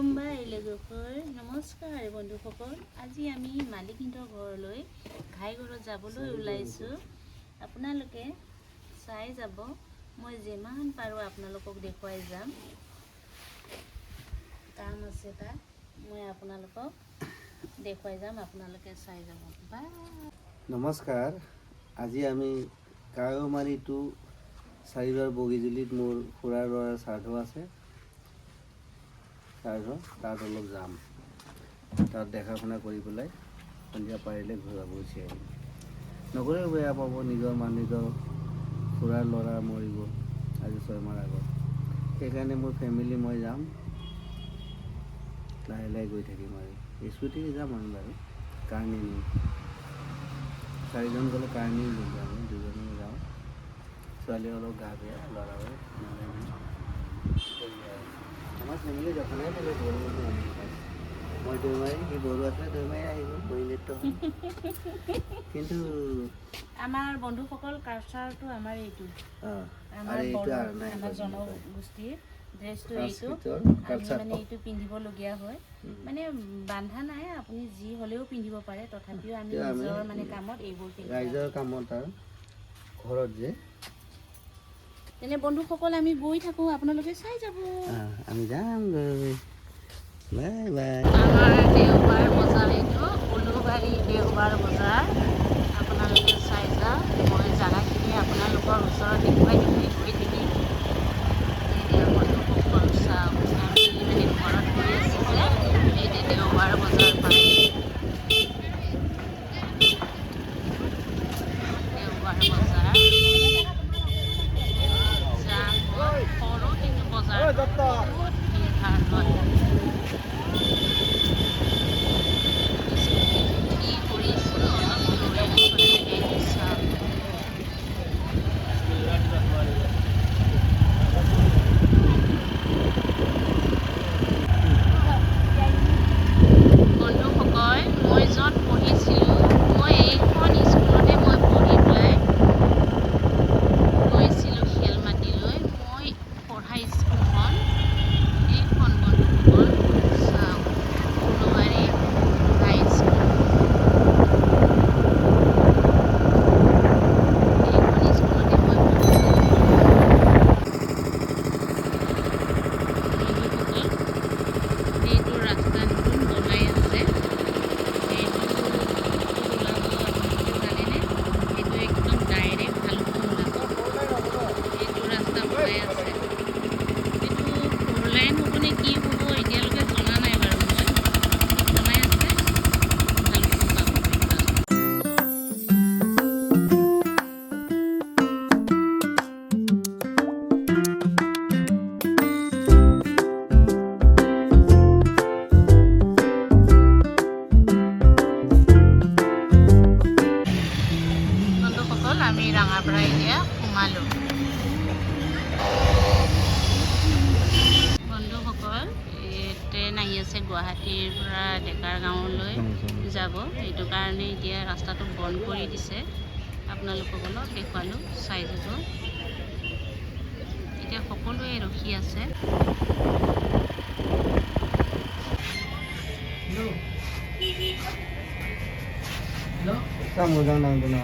খুলুমবাই লোকসকল নমস্কাৰ বন্ধুসকল আজি আমি মালিকহঁতৰ ঘৰলৈ ঘাইঘৰত যাবলৈ ওলাইছোঁ আপোনালোকে চাই যাব মই যিমান পাৰো আপোনালোকক দেখুৱাই যাম কাম আছে তা মই আপোনালোকক দেখুৱাই যাম আপোনালোকে চাই যাব বাই নমস্কাৰ আজি আমি কাৱৈমাৰী টু চাৰিবাৰ বগীজুলিত মোৰ খুৰাৰ ল'ৰাৰ শ্ৰাদ্ধ আছে তাত অলপ যাম তাত দেখা শুনা কৰি পেলাই সন্ধিয়া পাৰিলে ঘূৰাব গুচি আহিম নগৰেও বেয়া পাব নিজৰ নিজৰ খুৰাৰ ল'ৰা মৰিব আজি 6 মাহ আগত সেইকাৰণে মোৰ ফেমিলি মই যাম লাহে লাহে গৈ থাকিম আৰু স্কুটিৰে যাম আমি বাৰু কাৰ নিনিম 4জন গ'লে কাৰ নি আমি 2জনে যাওঁ ছোৱালী অলপ গা বেয়া ল'ৰাও আমাৰ ফ্যামিলি যখনই থাকে গৰু মই দৈমাৰী সি গৰু আছে দৈমাৰী আহিব বহিলেত কিন্তু আমাৰ বন্ধুসকল কালচাৰটো আমাৰ এইটো আমাৰ জনগোষ্ঠীৰ ড্ৰেছটো এইটো মানে এইটো পিন্ধিবলগীয়া হয় মানে বান্ধা নাই আপুনি যি হ'লেও পিন্ধিব পাৰে তথাপিও আমি নিজৰ মানে কামত এইবোৰ ৰাইজৰ কামত আৰু ঘৰত যে তেনে বন্ধুসকল আমি গৈ থাকোঁ আপোনালোকে চাই যাব আমি যাম বাই বাই আমাৰ দেওবাৰ বজাৰ এইটো উলুবাৰী দেওবাৰ বজাৰ আপোনালোকে চাই যাওক মই জাগাখিনি আপোনালোকৰ ওচৰত দেখুৱাই গৈ থাকিম বন্ধুসকল চাওক আমি মানে ঘৰত গৈ আছোঁ যে এই দেওবাৰ বজাৰ পাই দেওবাৰ বজাৰ আমি ৰাঙাপাৰা এতিয়া সোমালোঁ বন্ধুসকল ট্ৰেইন আহি আছে গুৱাহাটীৰ পৰা ডেকাৰ গাঁৱলৈ যাব সেইটো কাৰণে এতিয়া ৰাস্তাটো বন্ধ কৰি দিছে আপোনালোকক অলপ দেখুৱালোঁ চাই যাব এতিয়া সকলোৱে ৰখি আছে মোজাং নামটো না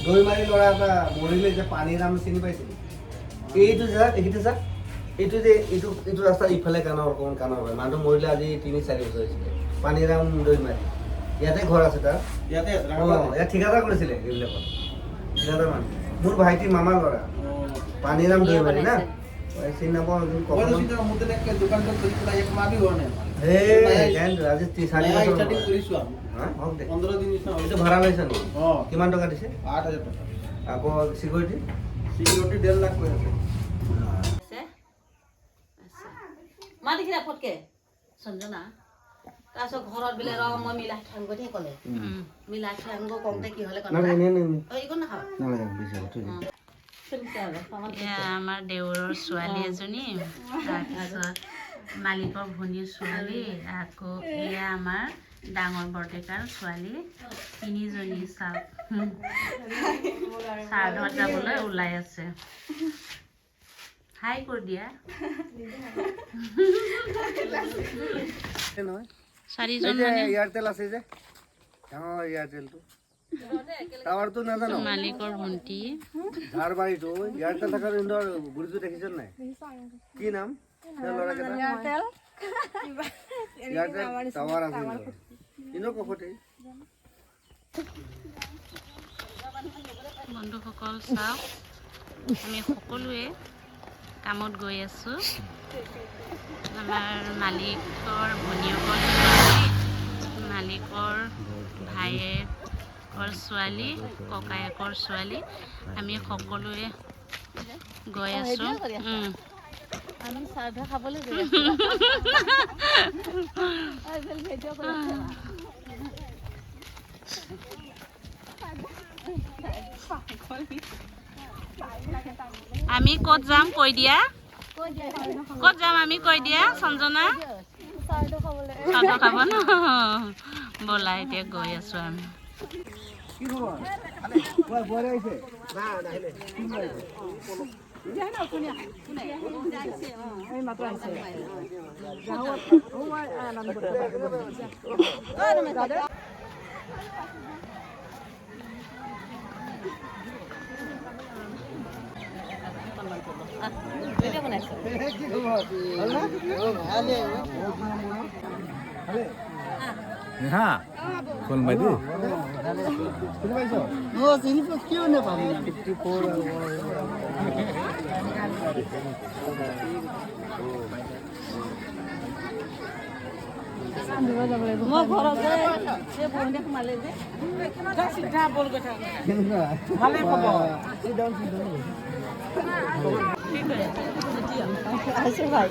দৈমাৰী ল'ৰা এটা মৰিলে যে পানীৰাম চিনি পাইছিল এইটো যে এইটো ৰাস্তা ইফালে কাণৰ অকণমান কাণৰ হয় মানুহ মৰিলে আজি 3-4 বছৰ হৈছিলে পানীৰাম দৈমাৰী ইয়াতে ঘৰ আছে তাৰ ইয়াত ঠিকাদাৰ কৰিছিলে এইবিলাকত ঠিকাদাৰ মানুহ মোৰ ভাইটিৰ মামাৰ ল'ৰা পানীৰাম দৈমাৰী না চিনি নাপাওঁ আজি 4 বছৰ ভাড়া লৈছে নেকি কিমান টকা দিছে 8,000 টকা আকৌ চিকিউৰিটি 1.5 লাখ কৈ আছে মা দেখিলা ফটকে সঞ্জনা তাৰপিছত ঘৰত বোলে ৰ মই মিলাই থৈ আনগৈ ক'লে মিলাই থৈ আনগৈ কওঁতে কি হ'লে এইকণ নাখাওঁ আমাৰ দেউৰৰ ছোৱালী এজনী তাৰপিছত মালিকৰ ভনীৰ ছোৱালী আকৌ এয়া আমাৰ ডাঙৰ বৰদেউতাৰ ছোৱালী তিনিজনী শ্ৰাদ্ধত যাবলৈ ওলাই আছে হাই কৰি দিয়া চাৰিজন মানে এয়াৰটেল আছে যে ডাঙৰ এয়াৰটেলটো টাৱাৰটো নাজানো মালিকৰ ভণ্টি ঝাৰবাৰীটো এয়াৰটেল থকাৰ গুৰিটো দেখিছ নাই কি নাম এয়াৰটেল টাৱাৰ আছে কিনো কখতে বন্ধুসকল চাওক আমি সকলোৱে কামত গৈ আছোঁ আমাৰ মালিকৰ ভনীয়েকৰ ছোৱালী মালিকৰ ভায়েকৰ ছোৱালী ককায়েকৰ ছোৱালী আমি সকলোৱে গৈ আছোঁ আমি শ্ৰাদ্ধ খাবলৈ গৈ আমি ক'ত যাম কৈ দিয়া ক'ত যাম আমি কৈ দিয়া সঞ্জনা শ্ৰাদ্ধ খাব ন ব'লা এতিয়া গৈ আছোঁ আমি হ্যাঁ কোন বাইদু ও চিনি কিয় নাপাম 54 মই ঘৰত গৈ সেই বহিনে সোমালে যে চিধা বল কথা ভালে পাব আছে ভাই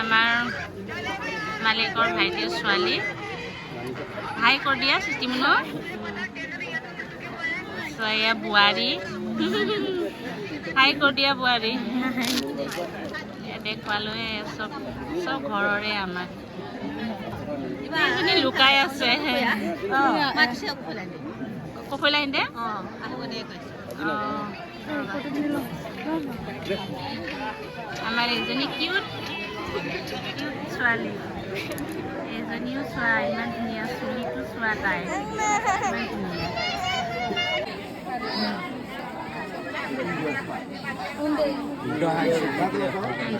আমাৰ মালিকৰ ভাইটিৰ ছোৱালী হাই কৰি দিয়া চিষ্টিমনো এয়া বোৱাৰী হাই কৰি দিয়া বোৱাৰী দেখুৱালৈ চব চব ঘৰৰে আমাৰ এজনী লুকাই আছে কখৈলা হিন্দে আমাৰ এজনী কিউট ছোৱালী এজনীও চোৱা ইমান ধুনীয়া চুলিটো চোৱা তাই ইমান ধুনীয়া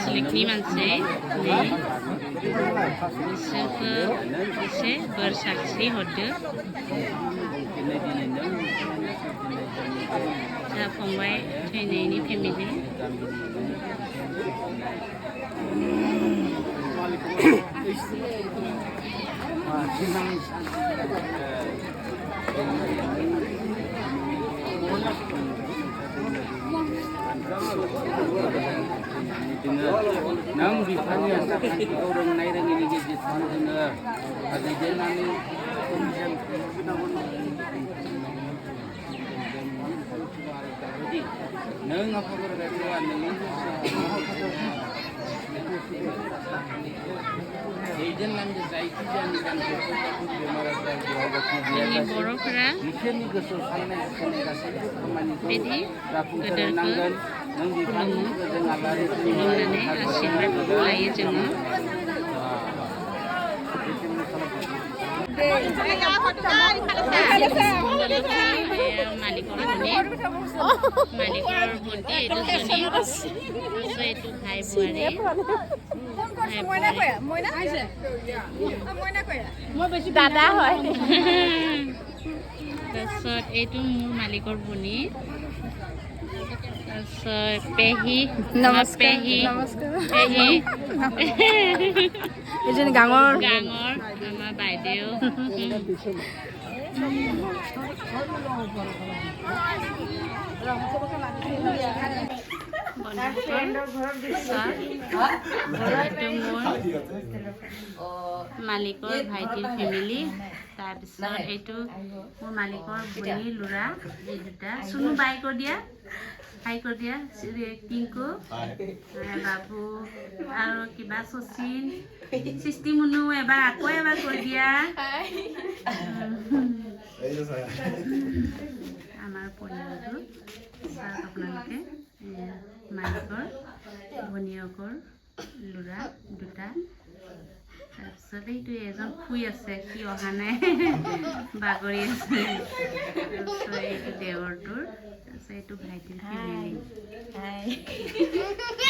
Selikni manse ni se bersaksi hode sa fungwai thai ni family nang bifangi asa kan orang naik dengan ini jadi semua ada jenani nang apa berkaitan dengan Ejen lang di saya itu jangan kan sesuatu bemara ini borokra Mission ni kesusahan ni kasih kemana itu Jadi, rapuh gedar nanggan nang di Kulungu, dengan lari kulungannya asyirwad mulai जोङो মালিকৰ ভণ্টি এইটো জনী এইটো ভাই বোৱাৰী দাদা হয় তাৰপিছত এইটো মোৰ মালিকৰ ভনী তাৰপিছত পেহী পেহী পেহী এজনী ডাঙৰ আমাৰ বাইদেউ মালিকৰ ভাইটিৰ ফেমিলি তাৰপিছত এইটো মোৰ মালিকৰ ভনী ল'ৰা এই দুটা চুনু বাই কৈ দিয়া হাই কৈ দিয়া টিংকু বাবু আৰু কিবা শচীন সৃষ্টি মুনু এবাৰ আকৌ এবাৰ কৈ দিয়া আমাৰ পৰিয়ালটো চাওক আপোনালোকে মালিকৰ ভনীয়েকৰ ল'ৰা দুটা তাৰপিছত এইটো এজন শুই আছে সি অহা নাই বাগৰি আছে তাৰপিছত এইটো দেৱৰটোৰ তাৰপিছত এইটো ভাইটিৰ ফেমিলি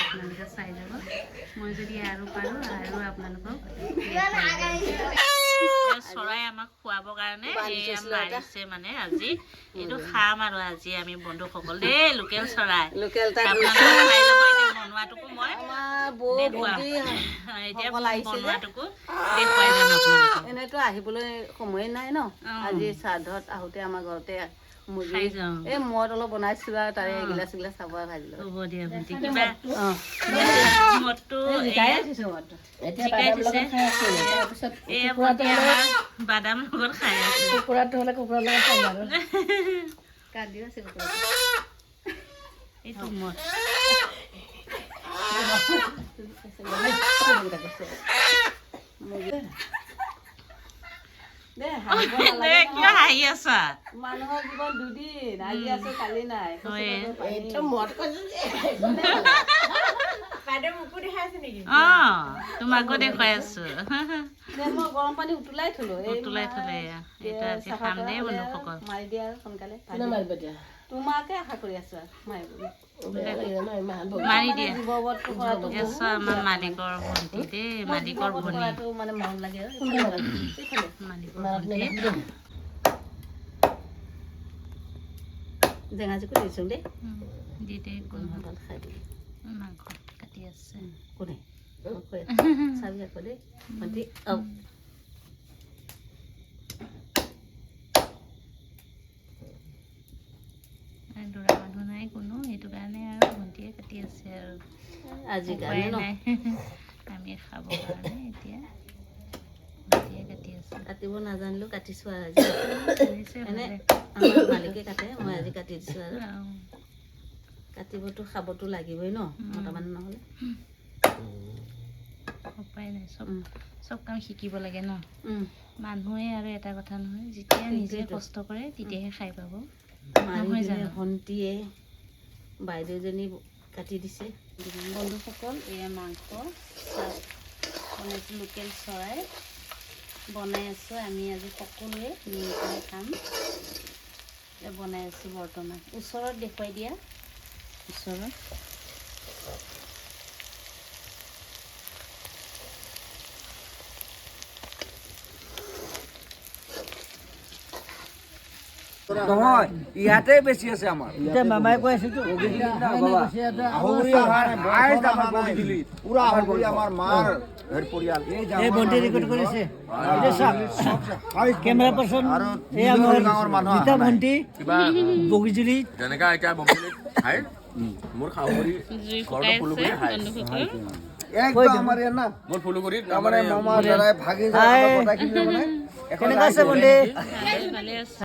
আপোনালোকে চাই যাব মই যদি আৰু পাৰোঁ আৰু আপোনালোকক চৰাই আমাক খুৱাবৰ কাৰণে মাৰিছে মানে আজি এইটো খাম আৰু আজি আমি বন্ধুসকল দেই লোকেল চৰাই আপোনালোকে খাই যাব এতিয়া বনোৱাটোকো মই দেখুৱাম এতিয়া বনোৱাটোকো দেখুৱাই যাম আপোনালোকক এনেতো আহিবলৈ সময় নাই ন আজি শ্ৰাদ্ধত আহোঁতে আমাৰ ঘৰতে খাই যাওঁ এই মদ অলপ বনাইছিলো আৰু তাৰে এগিলাচ এগিলাচ চাব ভাজিলো হ'ব দিয়া ভণ্টি কিবা মদটো জিকাই দিছে এই ভণ্টি আমাৰ বাদাম লগত খাই আছে কুকুৰাটো হ'লে কুকুৰাৰ লগত খাই আৰু কান্দি আছে এইটো মদ কিয় হাঁহি আছা মানুহৰ জীৱন দুদিন আজি আছো কালি নাই তোমাকো দেখুৱাই আছো মই গৰম পানী উতলাই থলো উতলাই থলে এইটো আজি খাম দেই বন্ধুসকল মাৰি দিয়া আৰু সোনকালে তোমাকে আশা কৰি আছো মাৰি দিয়া আমাৰ মালিকৰ ভণ্টি দেই মালিকৰ ভনী মানে মৰম লাগে মালিকৰ ভণ্টি জেঙা জুকু দিছো দেই দি দে খাই দিবি মাংস কাটি আছে কোনে চাবি আকৌ দেই ভণ্টি ল'ৰা মানুহ নাই কোনো সেইটো কাৰণে আৰু ভণ্টিয়ে কাটি আছে আৰু আজি উপায় নাই আমি খাবৰ কাৰণে এতিয়া ভণ্টিয়ে কাটি আছে কাটিব নাজানিলেও কাটিছো আৰু শুনিছে এনে আমাৰ মালিকে কাটে মই আজি কাটি দিছো আৰু কাটিবতো খাবতো লাগিবই ন মতা মানুহ নহ'লে উপায় নাই চব কাম শিকিব লাগে ন মানুহে আৰু এটা কথা নহয় যেতিয়া নিজে কষ্ট কৰে তেতিয়াহে খাই পাব ভণ্টিয়ে বাইদেউজনী কাটি দিছে বন্ধুসকল এয়া মাংস বনাইছোঁ লোকেল চৰাই বনাই আছোঁ আমি আজি সকলোৱে মিলি পেলাই খাম বনাই আছোঁ বৰ্তমান ওচৰত দেখুৱাই দিয়া ওচৰত নহয় ইয়াতে বেছি আছে আমাৰ এতিয়া মামাই কৈ আছে পুৰা আমাৰ মাৰ হেৰ পৰিয়াল এই বন্টি ৰেকৰ্ড কৰিছে এতিয়া চাওক কেমেৰা পাৰ্চন এই আমাৰ গীতা ভণ্টি কিবা বগীজুলি যেনেকা এতিয়া বগলীত খাই মোৰ খাৱৰী জুই ঘৰটো ফুকাই ফুলগুৰি আছে খাই বন্ধুসকল একদম আমাৰ ইয়াত না মোৰ ফুলগুৰিত তাৰমানে মামা দাদাই ভাগি যায় কথাখিনি মানে কেনেকুৱা আছে বন্টি ভালে আছে